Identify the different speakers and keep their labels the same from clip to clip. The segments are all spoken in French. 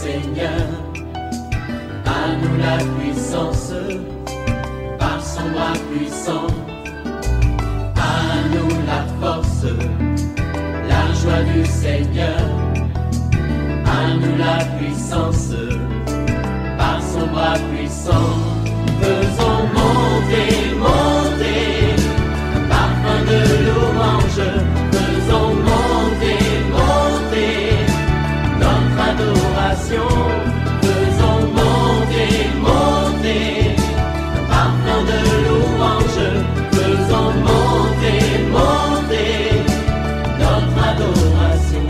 Speaker 1: Seigneur. À nous la puissance, par son bras puissant. À nous la force, la joie du Seigneur. À nous la puissance, par son bras puissant. Faisons monter, monter, parfum de louange. Faisons monter, monter, notre adoration. Faisons monter, monter, parfum de louange. Faisons monter, monter, notre adoration.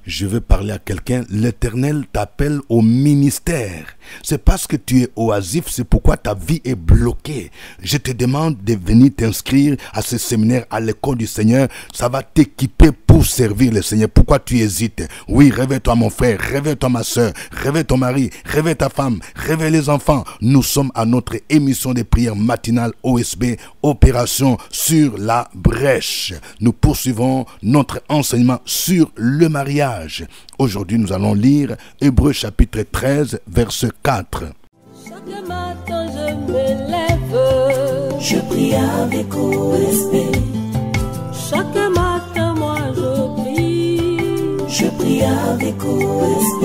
Speaker 2: Je veux parler à quelqu'un. L'Éternel t'appelle au ministère. C'est parce que tu es oisif, c'est pourquoi ta vie est bloquée. Je te demande de venir t'inscrire à ce séminaire à l'école du Seigneur. Ça va t'équiper pour servir le Seigneur. Pourquoi tu hésites? Oui, réveille-toi mon frère, réveille-toi ma soeur, réveille ton mari, réveille ta femme, réveille les enfants. Nous sommes à notre émission de prière matinale OSB, Opération sur la brèche. Nous poursuivons notre enseignement sur le mariage. Aujourd'hui, nous allons lire Hébreux chapitre 13, verset 4.
Speaker 3: Chaque matin je me lève,
Speaker 4: je prie avec OSB.
Speaker 3: chaque matin moi
Speaker 4: je prie avec OSB.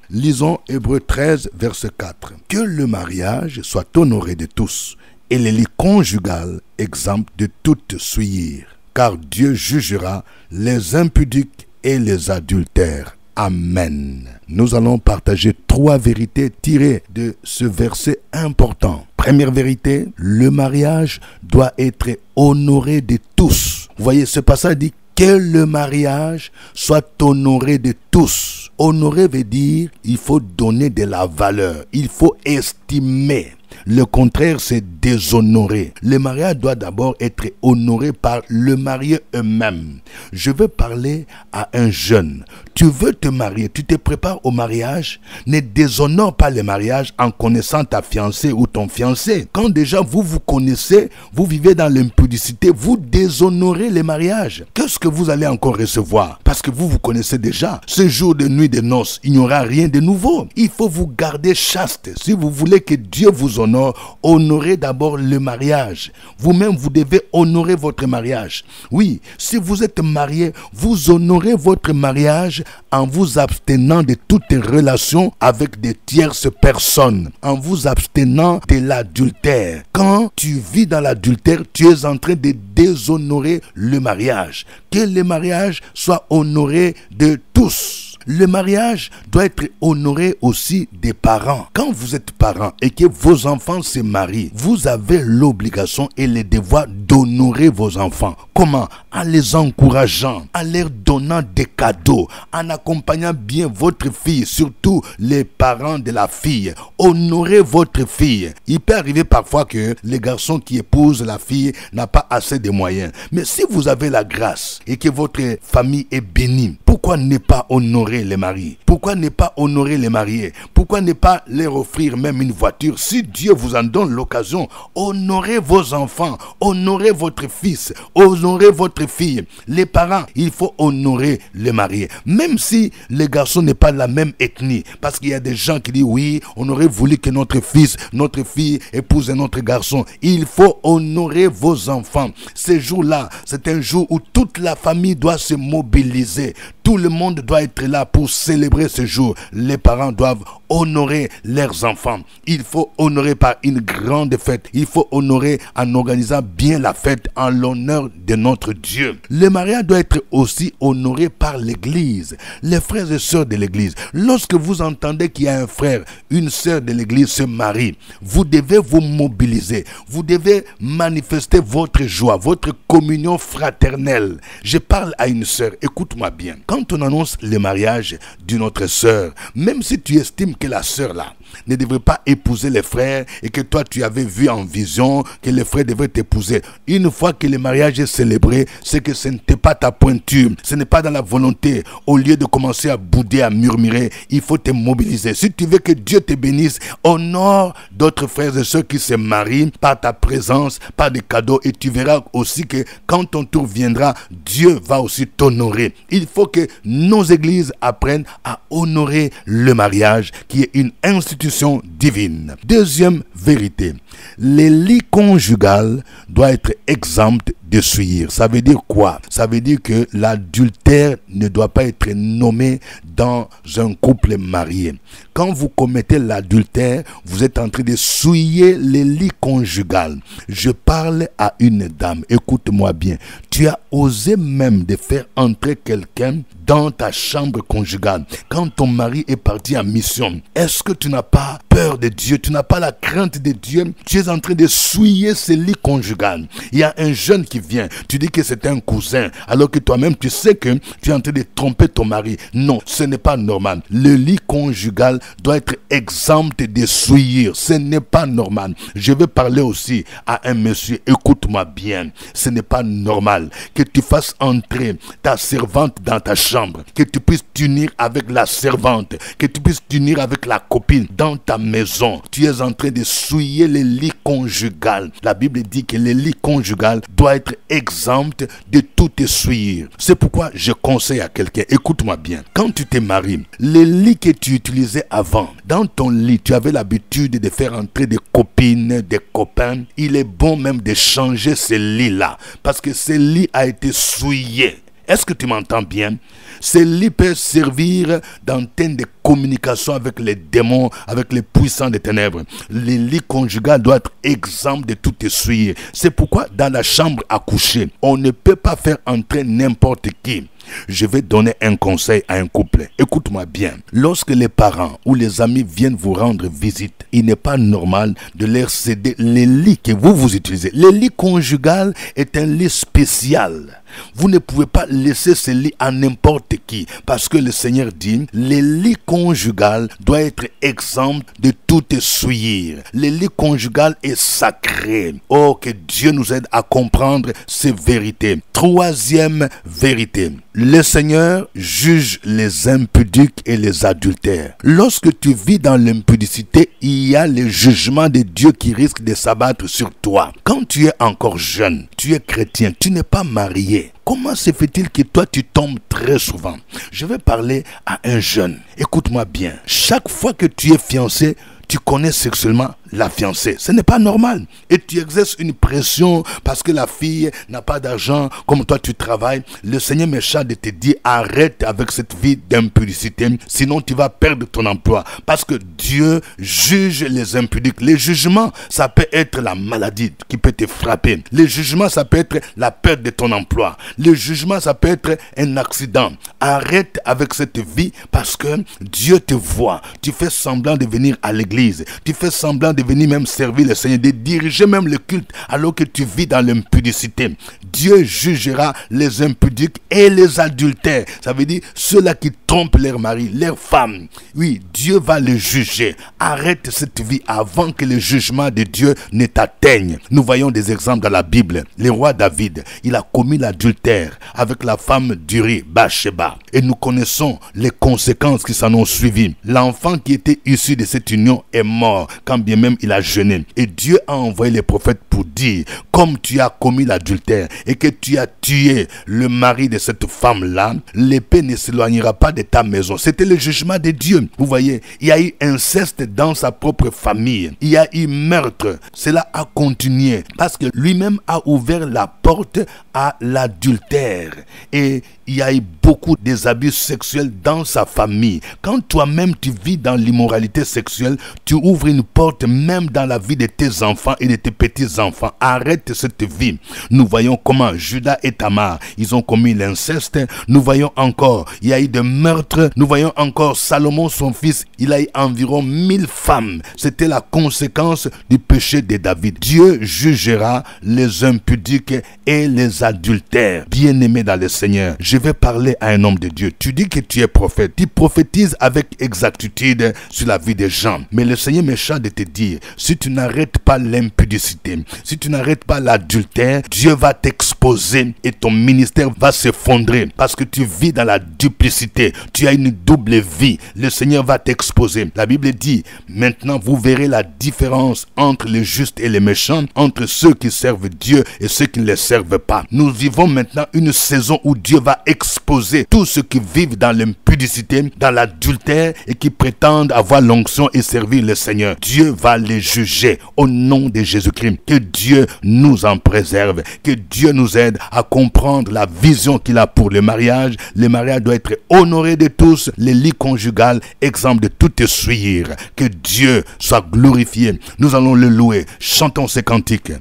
Speaker 2: Lisons Hébreux 13, verset 4. Que le mariage soit honoré de tous et les lits conjugales exempts de toute souillure, car Dieu jugera les impudiques et les adultères. Amen. Nous allons partager 3 vérités tirées de ce verset important. Première vérité, le mariage doit être honoré de tous. Vous voyez, ce passage dit que le mariage soit honoré de tous. Honorer veut dire il faut donner de la valeur, il faut estimer. Le contraire, c'est déshonorer. Le mariage doit d'abord être honoré par le marié eux-mêmes. Je veux parler à un jeune. Tu veux te marier, tu te prépares au mariage. Ne déshonore pas le mariage en connaissant ta fiancée ou ton fiancé. Quand déjà vous vous connaissez, vous vivez dans l'impudicité, vous déshonorez le mariage. Qu'est-ce que vous allez encore recevoir? Parce que vous vous connaissez déjà. Ce jour de nuit de noces, il n'y aura rien de nouveau. Il faut vous garder chaste. Si vous voulez que Dieu vous honore, honorez d'abord le mariage. Vous-même, vous devez honorer votre mariage. Oui, si vous êtes marié, vous honorez votre mariage en vous abstenant de toute relation avec des tierces personnes, en vous abstenant de l'adultère. Quand tu vis dans l'adultère, tu es en train de déshonorer le mariage. Que le mariage soit honoré de tous. Le mariage doit être honoré aussi des parents. Quand vous êtes parent et que vos enfants se marient, vous avez l'obligation et le devoir d'honorer vos enfants. Comment? En les encourageant, en leur donnant des cadeaux, en accompagnant bien votre fille, surtout les parents de la fille. Honorez votre fille. Il peut arriver parfois que les garçons qui épousent la fille n'ont pas assez de moyens. Mais si vous avez la grâce et que votre famille est bénie, pourquoi ne pas honorer les maris? Pourquoi ne pas honorer les mariés? Pourquoi ne pas leur offrir même une voiture? Si Dieu vous en donne l'occasion, honorez vos enfants, honorez votre fils, honorez votre fille. Les parents, il faut honorer les mariés. Même si les garçons n'est pas de la même ethnie. Parce qu'il y a des gens qui disent oui, on aurait voulu que notre fils, notre fille épouse un autre garçon. Il faut honorer vos enfants. Ce jour-là, c'est un jour où toute la famille doit se mobiliser. Tout le monde doit être là pour célébrer ce jour. Les parents doivent honorer leurs enfants. Il faut honorer par une grande fête. Il faut honorer en organisant bien la fête en l'honneur de notre Dieu. Le mariage doit être aussi honoré par l'église. Les frères et sœurs de l'église. Lorsque vous entendez qu'il y a un frère, une sœur de l'église se marie, vous devez vous mobiliser. Vous devez manifester votre joie, votre communion fraternelle. Je parle à une sœur, écoute-moi bien. Quand on annonce le mariage d'une autre sœur, même si tu estimes que la sœur là, ne devrait pas épouser les frères et que toi tu avais vu en vision que les frères devraient t'épouser. Une fois que le mariage est célébré, c'est que ce n'était pas ta pointure, ce n'est pas dans la volonté. Au lieu de commencer à bouder, à murmurer, il faut te mobiliser. Si tu veux que Dieu te bénisse, honore d'autres frères et sœurs qui se marient par ta présence, par des cadeaux, et tu verras aussi que quand ton tour viendra, Dieu va aussi t'honorer. Il faut que nos églises apprennent à honorer le mariage qui est une institution divine. Deuxième vérité, les lits conjugales doivent être exempts de souillure. Ça veut dire quoi? Ça veut dire que l'adultère ne doit pas être nommé dans un couple marié. Quand vous commettez l'adultère, vous êtes en train de souiller les lits conjugales. Je parle à une dame, écoute-moi bien. Tu as osé même de faire entrer quelqu'un dans ta chambre conjugale quand ton mari est parti en mission. Est-ce que tu n'as pas peur de Dieu? Tu n'as pas la crainte de Dieu? Tu es en train de souiller ces lits conjugales. Il y a un jeune qui vient, tu dis que c'est un cousin, alors que toi-même tu sais que tu es en train de tromper ton mari. Non, ce n'est pas normal. Le lit conjugal doit être exempt de souillure. Ce n'est pas normal. Je vais parler aussi à un monsieur, écoute-moi bien. Ce n'est pas normal que tu fasses entrer ta servante dans ta chambre, que tu puisses t'unir avec la servante, que tu puisses t'unir avec la copine dans ta maison. Tu es en train de souiller les lits conjugales. La Bible dit que les lits conjugales doivent être exempts de toute souillure. C'est pourquoi je conseille à quelqu'un, écoute-moi bien, quand tu t'es marié, les lits que tu utilisais avant, dans ton lit, tu avais l'habitude de faire entrer des copines, des copains. Il est bon même de changer ces lits-là, parce que ce lit a été souillé. Est-ce que tu m'entends bien? Ces lits peuvent servir d'antenne de communication avec les démons, avec les puissants des ténèbres. Les lits conjugaux doivent être exempts de toute souillure. C'est pourquoi dans la chambre à coucher, on ne peut pas faire entrer n'importe qui. Je vais donner un conseil à un couple. Écoute-moi bien. Lorsque les parents ou les amis viennent vous rendre visite, il n'est pas normal de leur céder les lits que vous utilisez. Le lit conjugal est un lit spécial. Vous ne pouvez pas laisser ce lit à n'importe qui, parce que le Seigneur dit, les lits conjugal doivent être exempts de toute souillure. Le lit conjugal est sacré. Oh, que Dieu nous aide à comprendre ces vérités. Troisième vérité. Le Seigneur juge les impudiques et les adultères. Lorsque tu vis dans l'impudicité, il y a le jugement de Dieu qui risque de s'abattre sur toi. Quand tu es encore jeune, tu es chrétien, tu n'es pas marié. Comment se fait-il que toi tu tombes très souvent? Je vais parler à un jeune. Écoute-moi bien. Chaque fois que tu es fiancé, tu connais sexuellement la fiancée. Ce n'est pas normal. Et tu exerces une pression parce que la fille n'a pas d'argent, comme toi tu travailles. Le Seigneur m'échappe de te dire, arrête avec cette vie d'impudicité, sinon tu vas perdre ton emploi. Parce que Dieu juge les impudiques. Les jugements, ça peut être la maladie qui peut te frapper. Les jugements, ça peut être la perte de ton emploi. Le jugement, ça peut être un accident. Arrête avec cette vie parce que Dieu te voit. Tu fais semblant de venir à l'église. Tu fais semblant de venir même servir le Seigneur, de diriger même le culte alors que tu vis dans l'impudicité. Dieu jugera les impudiques et les adultères. Ça veut dire ceux-là qui trompent leur mari, leur femme. Oui, Dieu va les juger. Arrête cette vie avant que le jugement de Dieu ne t'atteigne. Nous voyons des exemples dans la Bible. Le roi David, il a commis l'adultère avec la femme d'Uri, Bathsheba. Et nous connaissons les conséquences qui s'en ont suivi. L'enfant qui était issu de cette union est mort, quand bien même il a jeûné. Et Dieu a envoyé les prophètes pour dire, comme tu as commis l'adultère et que tu as tué le mari de cette femme-là, l'épée ne s'éloignera pas de ta maison. C'était le jugement de Dieu. Vous voyez, il y a eu inceste dans sa propre famille. Il y a eu meurtre. Cela a continué parce que lui-même a ouvert la porte à l'adultère. Et il y a eu beaucoup des abus sexuels dans sa famille. Quand toi-même tu vis dans l'immoralité sexuelle, tu ouvres une porte même dans la vie de tes enfants et de tes petits-enfants. Arrête cette vie. Nous voyons comment Judas et Tamar, ils ont commis l'inceste. Nous voyons encore, il y a eu des meurtres. Nous voyons encore Salomon, son fils, il a eu environ 1000 femmes. C'était la conséquence du péché de David. Dieu jugera les impudiques et les adultères. Bien-aimés dans le Seigneur, je vais parler à un homme de Dieu. Tu dis que tu es prophète. Tu prophétises avec exactitude sur la vie des gens. Mais le Seigneur me charge de te dire, si tu n'arrêtes pas l'impudicité, si tu n'arrêtes pas l'adultère, Dieu va t'exposer et ton ministère va s'effondrer parce que tu vis dans la duplicité. Tu as une double vie. Le Seigneur va t'exposer. La Bible dit, maintenant vous verrez la différence entre les justes et les méchants, entre ceux qui servent Dieu et ceux qui ne les servent pas. Nous vivons maintenant une saison où Dieu va exposer tous ceux qui vivent dans l'impudicité, dans l'adultère et qui prétendent avoir l'onction et servir le Seigneur. Dieu va les juger au nom de Jésus-Christ. Que Dieu nous en préserve. Que Dieu nous aide à comprendre la vision qu'il a pour le mariage. Le mariage doit être honoré de tous. Le lit conjugal, exemple de tout souillir. Que Dieu soit glorifié. Nous allons le louer. Chantons ces cantiques.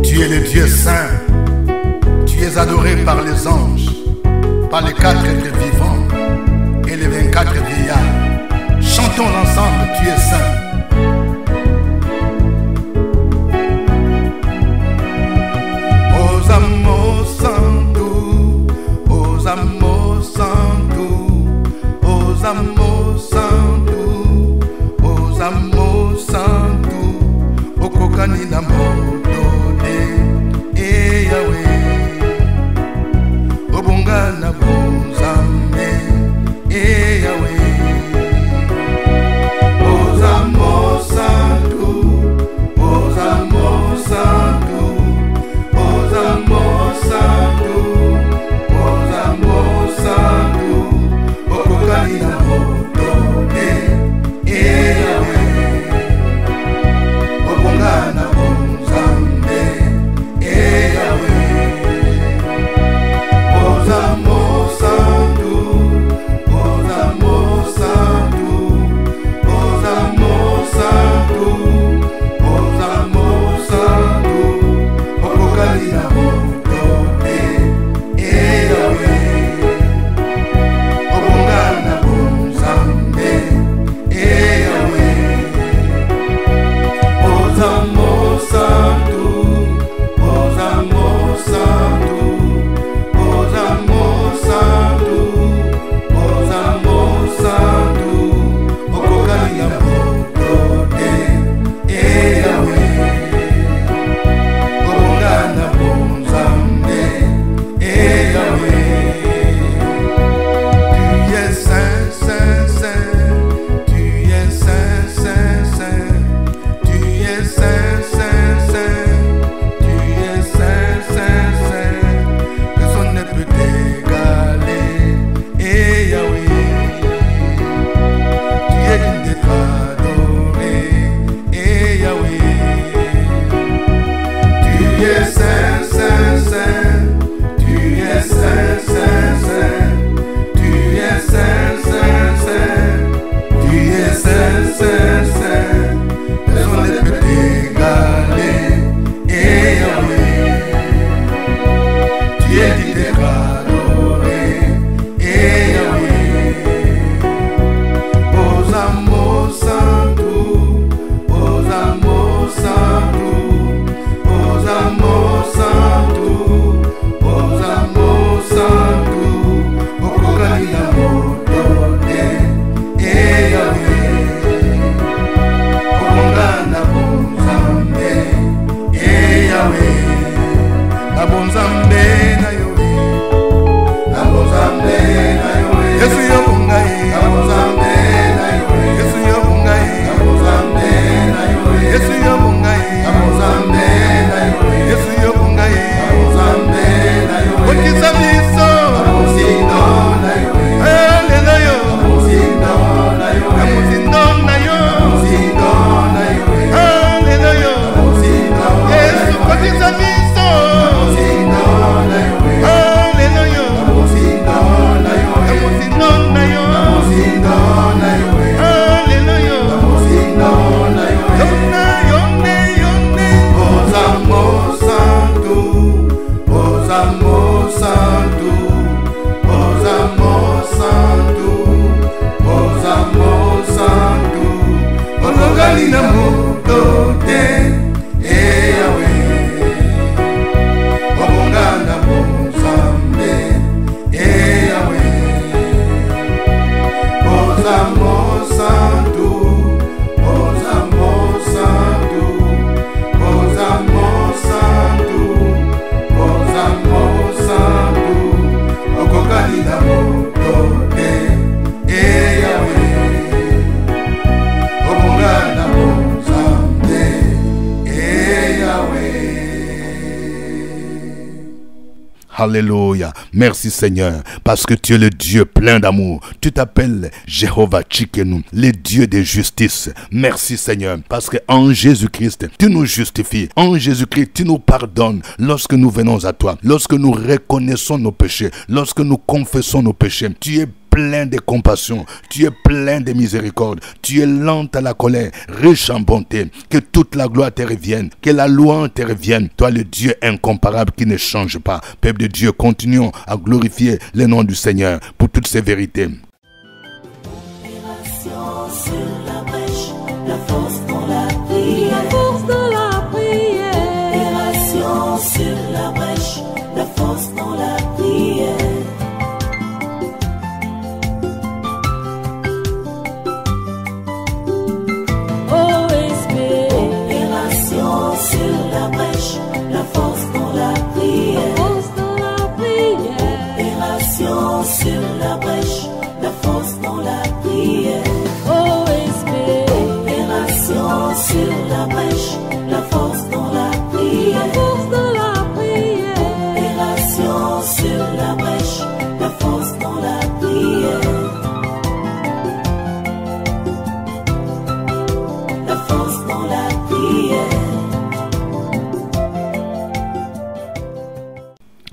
Speaker 5: Tu es le Dieu saint. Tu es adoré par les anges, par les 4 êtres vivants et les 24 vieillards. Chantons ensemble, tu es saint. Osamo Santo, Osamo Santo, Osamo Santo, Osamo Santo, Okokani na Modode, e Yahweh, Obonga na Bonzambe, e Yahweh, Osamo Santo, Osamo Santo. Osamo Santo, Osamo Santo, Okokani na Modode, e Yahweh, Obonga na Bonzambe, e Yahweh, Osamo Santo, Osamo Santo, Osamo Santo, Osamo Santo, Okokani na Modode, e Yahweh, Obonga na Bonzambe, e Yahweh, Osamo Santo, Osamo Santo, Osamo Santo, Osamo Santo, Okokani na Modode, e Yahweh, Obonga na Bonzambe, e Yahweh. Tu es saint, saint, saint. Tu es saint, saint, saint. Tu es saint, saint, saint. Tu es saint, saint, saint. Personne ne peut t'égaler, et Yahweh. Tu es digne d'être adoré, et Yahweh. Tu es saint, saint, saint. Tu es saint, saint, saint. Tu es saint, saint, saint. Tu es saint, saint, saint. Personne ne peut t'égaler, et Yahweh. Tu es digne d'être adoré, et Yahweh. Osamo Santo, Osamo Santo, Osamo Santo, Osamo Santo, Okokani na Modode, e Yahweh, Obonga na Bonzambe, e Yahweh, na Bonzambe na Yahweh, na Bonzambe na Yahweh, Yesu Yobonga, na Bonzambe na Yahweh, Yesu Yobonga.
Speaker 2: Alléluia. Merci Seigneur, parce que tu es le Dieu plein d'amour. Tu t'appelles Jéhovah Tchikenu, le Dieu de justice. Merci Seigneur, parce que en Jésus-Christ, tu nous justifies. En Jésus-Christ, tu nous pardonnes lorsque nous venons à toi, lorsque nous reconnaissons nos péchés, lorsque nous confessons nos péchés. Tu es plein de compassion, tu es plein de miséricorde, tu es lent à la colère, riche en bonté. Que toute la gloire te revienne, que la louange te revienne. Toi le Dieu incomparable qui ne change pas. Peuple de Dieu, continuons à glorifier le nom du Seigneur pour toutes ces vérités.
Speaker 4: Sur la brèche, la force dans la prière.
Speaker 3: La force de la prière.
Speaker 4: Opération sur la brèche, la force dans la prière.
Speaker 3: OSB.
Speaker 4: Opération sur la brèche, la force dans la prière.
Speaker 3: La force de la prière.
Speaker 4: Opération sur la brèche, la force dans la prière.
Speaker 3: OSB.
Speaker 4: Opération sur la brèche, la force dans la prière.
Speaker 3: La force de la prière.
Speaker 4: Opération sur la brèche, la force dans la prière. La force dans la prière.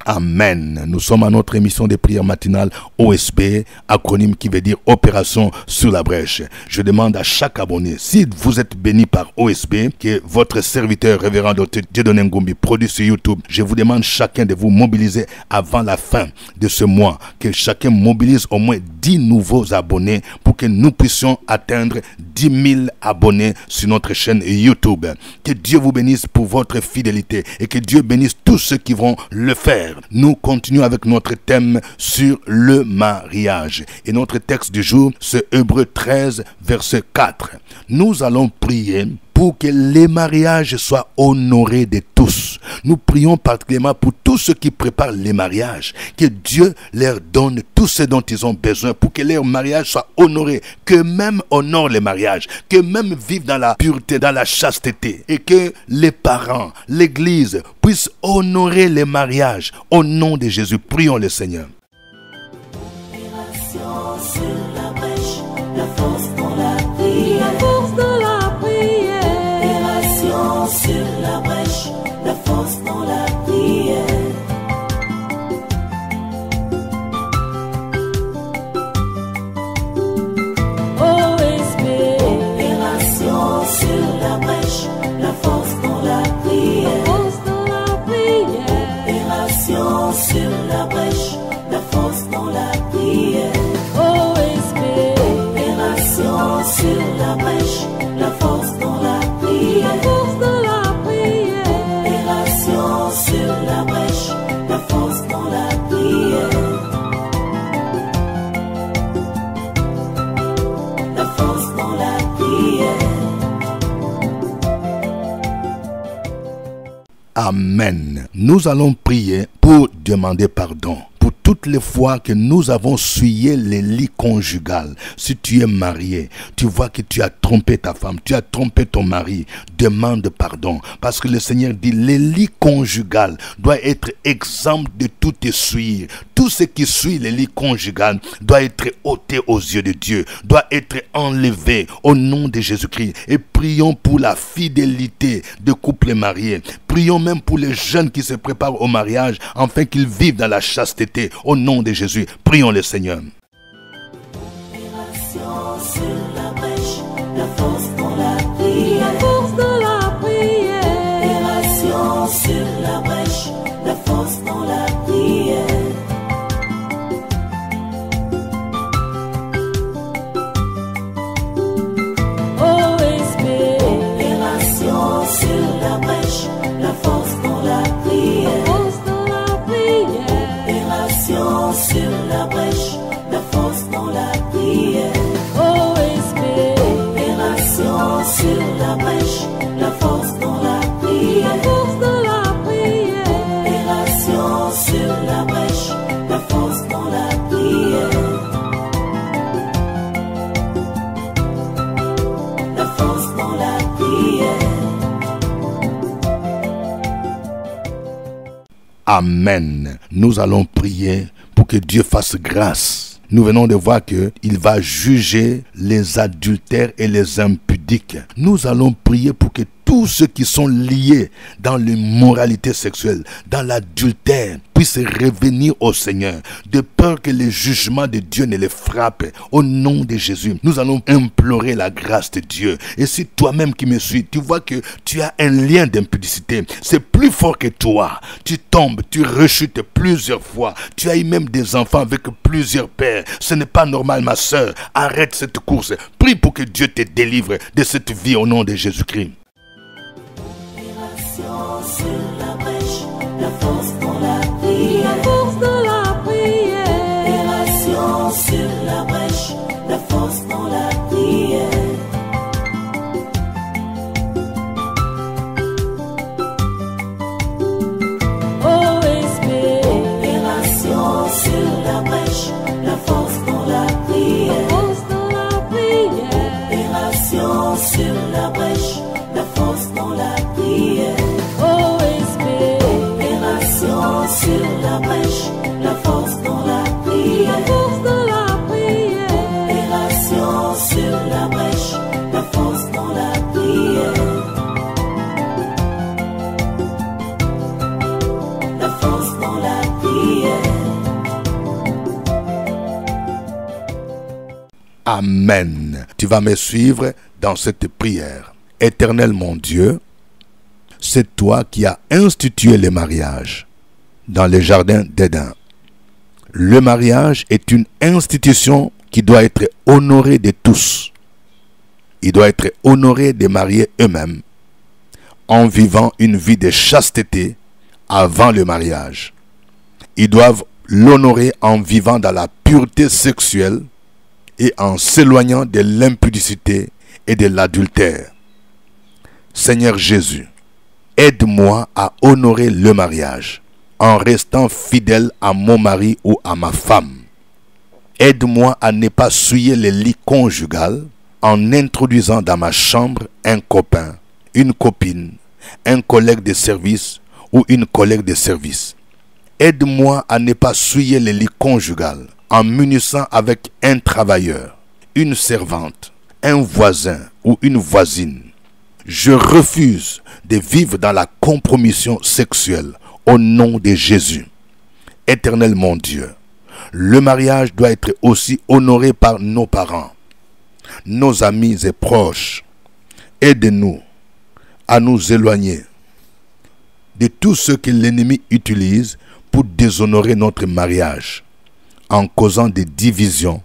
Speaker 2: Amen. Nous sommes à notre émission de prière matinale OSB, acronyme qui veut dire Opération sur la brèche. Je demande à chaque abonné, si vous êtes béni par OSB, que votre serviteur révérend Dr. Dieudonné Ngombi produit sur YouTube, je vous demande chacun de vous mobiliser avant la fin de ce mois, que chacun mobilise au moins 10 nouveaux abonnés pour que nous puissions atteindre 10 000 abonnés sur notre chaîne YouTube. Que Dieu vous bénisse pour votre fidélité et que Dieu bénisse tous ceux qui vont le faire. Nous continuons avec notre thème sur le mariage. Et notre texte du jour, c'est Hébreux 13, verset 4. Nous allons prier pour que les mariages soient honorés de tous. Nous prions particulièrement pour tous ceux qui préparent les mariages. Que Dieu leur donne tout ce dont ils ont besoin pour que leur mariage soit honoré. Que même honorent les mariages. Que même vivent dans la pureté, dans la chasteté. Et que les parents, l'Église puissent honorer les mariages. Au nom de Jésus, prions le Seigneur.
Speaker 4: Opération sur la brèche, la force dans la prière.
Speaker 3: La force de la prière.
Speaker 4: Opération sur la brèche, la force dans la prière.
Speaker 3: OSB.
Speaker 4: Opération sur la brèche, la force dans la
Speaker 3: La
Speaker 4: prière.
Speaker 3: force de la prière.
Speaker 4: Opération sur la brèche, la force dans la prière.
Speaker 3: OSB.
Speaker 4: Opération sur la brèche, la force dans la prière.
Speaker 3: La force de la prière.
Speaker 4: Opération sur la brèche, la force dans la prière. La force dans la prière.
Speaker 2: Amen. Nous allons prier pour demander pardon. Pour toutes les fois que nous avons souillé les lits conjugales. Si tu es marié, tu vois que tu as trompé ta femme, tu as trompé ton mari, demande pardon. Parce que le Seigneur dit, les lits conjugales doivent être exempts de tout essuyer. Tout ce qui suit les lits conjugales doit être ôté aux yeux de Dieu, doit être enlevé au nom de Jésus-Christ. Et prions pour la fidélité de couples mariés. Prions même pour les jeunes qui se préparent au mariage, afin qu'ils vivent dans la chasteté. Au nom de Jésus, prions le Seigneur.
Speaker 4: Opération sur la brèche, la force dans la prière.
Speaker 3: La force de la prière.
Speaker 4: Opération sur la brèche, la force dans la prière.
Speaker 3: OSB.
Speaker 4: Opération sur la brèche, la force dans la
Speaker 3: La
Speaker 4: prière.
Speaker 3: force de la prière.
Speaker 4: Opération sur la brèche, la force dans la prière.
Speaker 3: OSB.
Speaker 4: Opération sur la brèche, la force dans la prière.
Speaker 3: La force de la prière.
Speaker 4: Opération sur la brèche, la force dans la prière. La force dans la prière.
Speaker 2: Amen. Nous allons prier pour que Dieu fasse grâce. Nous venons de voir qu'il va juger les adultères et les impudiques. Nous allons prier pour que tous ceux qui sont liés dans l'immoralité sexuelle, dans l'adultère, puissent revenir au Seigneur, de peur que les jugements de Dieu ne les frappent. Au nom de Jésus, nous allons implorer la grâce de Dieu. Et si toi-même qui me suis, tu vois que tu as un lien d'impudicité, c'est plus fort que toi. Tu tombes, tu rechutes plusieurs fois. Tu as eu même des enfants avec plusieurs pères. Ce n'est pas normal, ma soeur. Arrête cette course. Prie pour que Dieu te délivre de cette vie au nom de Jésus-Christ.
Speaker 4: Sur la brèche, la force dans la prière.
Speaker 3: La force dans la prière.
Speaker 4: Opération sur la brèche, la force dans la prière.
Speaker 3: OSP.
Speaker 4: Opération sur la brèche, la force dans la prière.
Speaker 3: La force dans la prière.
Speaker 4: Opération sur la brèche, la force dans la prière.
Speaker 3: OSP.
Speaker 4: Opération sur la brèche, la force dans la prière.
Speaker 3: La force dans la prière.
Speaker 4: Opération sur la brèche, la force dans la prière. La force dans la prière.
Speaker 2: Amen. Tu vas me suivre dans cette prière. Éternel mon Dieu, c'est toi qui as institué le mariage dans le jardin d'Éden. Le mariage est une institution qui doit être honorée de tous. Il doit être honoré des mariés eux-mêmes en vivant une vie de chasteté avant le mariage. Ils doivent l'honorer en vivant dans la pureté sexuelle et en s'éloignant de l'impudicité et de l'adultère. Seigneur Jésus, aide-moi à honorer le mariage en restant fidèle à mon mari ou à ma femme. Aide-moi à ne pas souiller le lit conjugal en introduisant dans ma chambre un copain, une copine, un collègue de service ou une collègue de service. Aide-moi à ne pas souiller le lit conjugal en m'unissant avec un travailleur, une servante, un voisin ou une voisine. Je refuse de vivre dans la compromission sexuelle au nom de Jésus. Éternel mon Dieu, le mariage doit être aussi honoré par nos parents, nos amis et proches. Aide-nous à nous éloigner de tout ce que l'ennemi utilise pour déshonorer notre mariage, en causant des divisions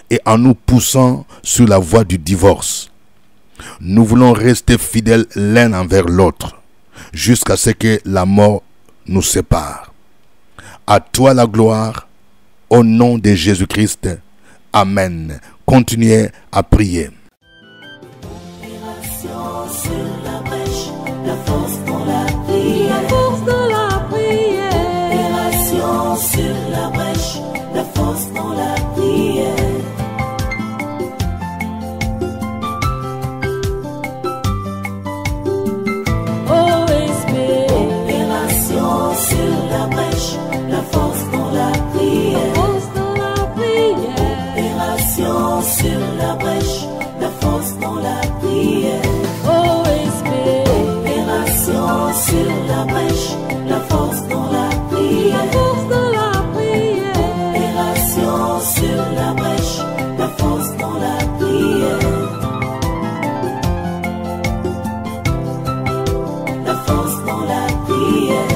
Speaker 2: et en nous poussant sur la voie du divorce. Nous voulons rester fidèles l'un envers l'autre jusqu'à ce que la mort nous sépare. À toi la gloire, au nom de Jésus-Christ. Amen. Continuez à prier.
Speaker 4: Opération sur la brèche, la force dans la prière.
Speaker 3: La force dans la prière.
Speaker 4: Opération sur la brèche, la force dans la prière.
Speaker 3: OSP.
Speaker 4: Opération sur la brèche, la force dans la prière.
Speaker 3: La force dans la prière.
Speaker 4: Opération sur la brèche, la force dans la prière.
Speaker 3: OSP.
Speaker 4: Opération sur la brèche, la force dans la prière.
Speaker 3: La force dans la prière.
Speaker 4: Opération sur la brèche, la force dans la prière. La force dans la prière.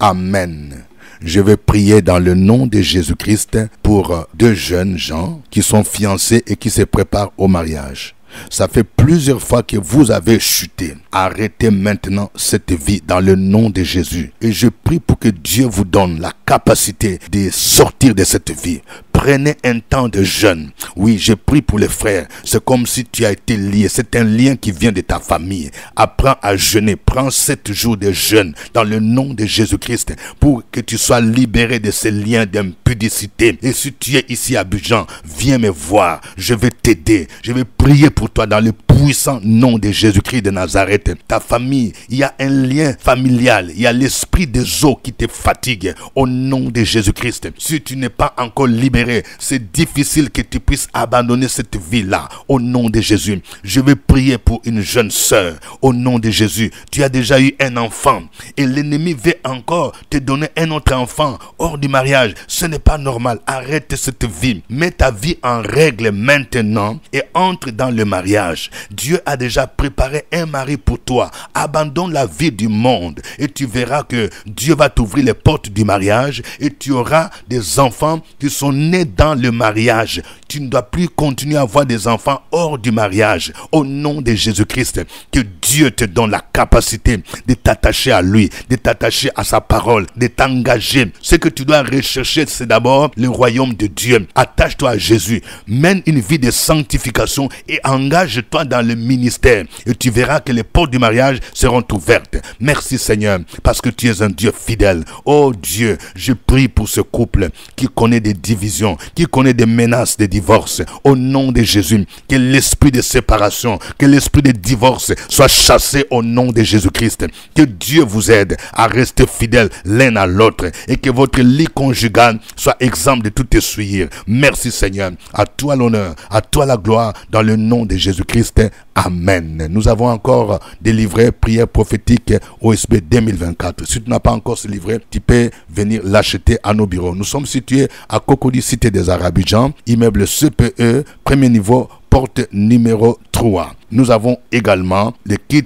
Speaker 2: Amen. Je vais prier dans le nom de Jésus-Christ pour deux jeunes gens qui sont fiancés et qui se préparent au mariage. Ça fait plusieurs fois que vous avez chuté. Arrêtez maintenant cette vie dans le nom de Jésus. Et je prie pour que Dieu vous donne la capacité de sortir de cette vie. Prenez un temps de jeûne. Oui, je prie pour les frères. C'est comme si tu as été lié. C'est un lien qui vient de ta famille. Apprends à jeûner. Prends 7 jours de jeûne dans le nom de Jésus-Christ pour que tu sois libéré de ces liens d'impudicité. Et si tu es ici à Abidjan, viens me voir. Je vais t'aider. Je vais prier pour toi dans le puissant nom de Jésus-Christ de Nazareth. Ta famille, il y a un lien familial, il y a l'esprit des eaux qui te fatigue au nom de Jésus-Christ. Si tu n'es pas encore libéré, c'est difficile que tu puisses abandonner cette vie-là au nom de Jésus. Je vais prier pour une jeune sœur au nom de Jésus. Tu as déjà eu un enfant et l'ennemi veut encore te donner un autre enfant hors du mariage. Ce n'est pas normal. Arrête cette vie. Mets ta vie en règle maintenant et entre dans le mariage. Dieu a déjà préparé un mari pour toi. Abandonne la vie du monde et tu verras que Dieu va t'ouvrir les portes du mariage et tu auras des enfants qui sont nés dans le mariage. Tu ne dois plus continuer à avoir des enfants hors du mariage. Au nom de Jésus-Christ, que Dieu te donne la capacité de t'attacher à lui, de t'attacher à sa parole, de t'engager. Ce que tu dois rechercher, c'est d'abord le royaume de Dieu. Attache-toi à Jésus, mène une vie de sanctification et engage-toi dans le ministère. Et tu verras que les portes du mariage seront ouvertes. Merci Seigneur, parce que tu es un Dieu fidèle. Oh Dieu, je prie pour ce couple qui connaît des divisions, qui connaît des menaces de divorce. Au nom de Jésus, que l'esprit de séparation, que l'esprit de divorce soit chassé au nom de Jésus-Christ. Que Dieu vous aide à rester fidèles l'un à l'autre et que votre lit conjugal soit exempt de tout essuyer. Merci Seigneur. À toi l'honneur, à toi la gloire, dans le nom de Jésus-Christ. Amen. Nous avons encore des livrets prières prophétiques OSB 2024. Si tu n'as pas encore ce livret, tu peux venir l'acheter à nos bureaux. Nous sommes situés à Cocody, Cité des Arabidjan, immeuble CPE, premier niveau, porte numéro 3. Nous avons également le kit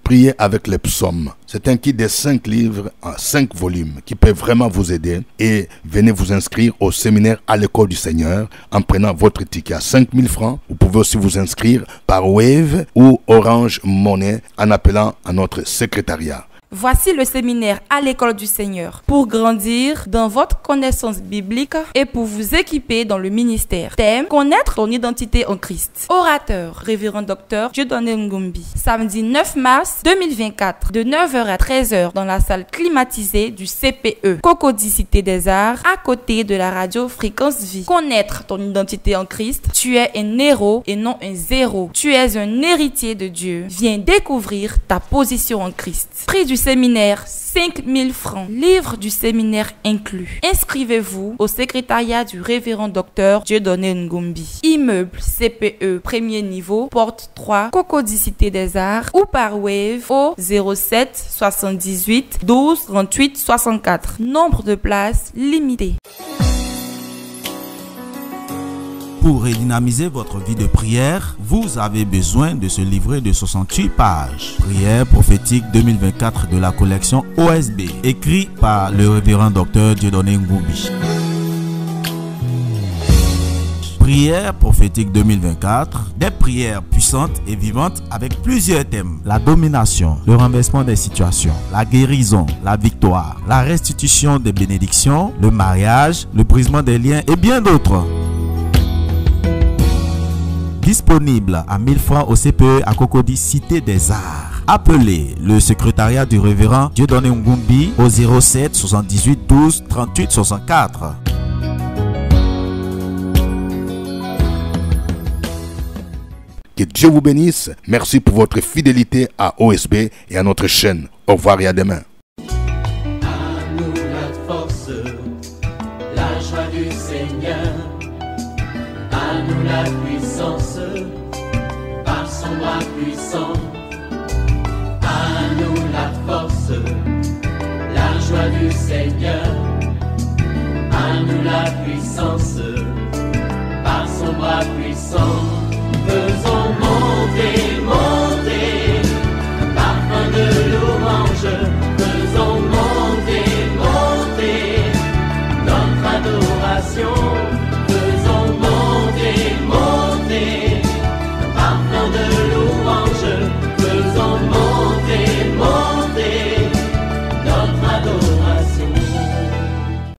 Speaker 2: Prier avec les psaumes. C'est un kit de 5 livres en 5 volumes qui peut vraiment vous aider. Et venez vous inscrire au séminaire à l'école du Seigneur en prenant votre ticket à 5 000 francs. Vous pouvez aussi vous inscrire par Wave ou Orange Money en appelant à notre secrétariat.
Speaker 6: Voici le séminaire à l'école du Seigneur pour grandir dans votre connaissance biblique et pour vous équiper dans le ministère. Thème: connaître ton identité en Christ. Orateur: Révérend Docteur Dieudonné Ngumbi. Samedi 9 mars 2024 de 9h à 13h dans la salle climatisée du CPE, Cocody Cité des Arts, à côté de la radio Fréquence Vie. Connaître ton identité en Christ. Tu es un héros et non un zéro. Tu es un héritier de Dieu. Viens découvrir ta position en Christ. Prix du séminaire, 5 000 francs. Livre du séminaire inclus. Inscrivez-vous au secrétariat du révérend docteur Dieudonné Ngumbi. Immeuble CPE, premier niveau, porte 3, Cocody Cité des Arts, ou par Wave au 07 78 12 38 64. Nombre de places limité.
Speaker 7: Pour redynamiser votre vie de prière, vous avez besoin de ce livret de 68 pages. Prière prophétique 2024 de la collection OSB, écrit par le révérend docteur Dieudonné Ngumbi. Prière prophétique 2024, des prières puissantes et vivantes avec plusieurs thèmes. La domination, le renversement des situations, la guérison, la victoire, la restitution des bénédictions, le mariage, le brisement des liens et bien d'autres. Disponible à 1000 francs au CPE à Cocody Cité des Arts. Appelez le secrétariat du révérend Dieudonné Ngumbi au 07 78 12 38 64.
Speaker 2: Que Dieu vous bénisse. Merci pour votre fidélité à OSB et à notre chaîne. Au revoir et à demain.
Speaker 1: À nous la force, la joie du Seigneur. À nous la puissance, par son bras puissant. À nous la force, la joie du Seigneur. À nous la puissance.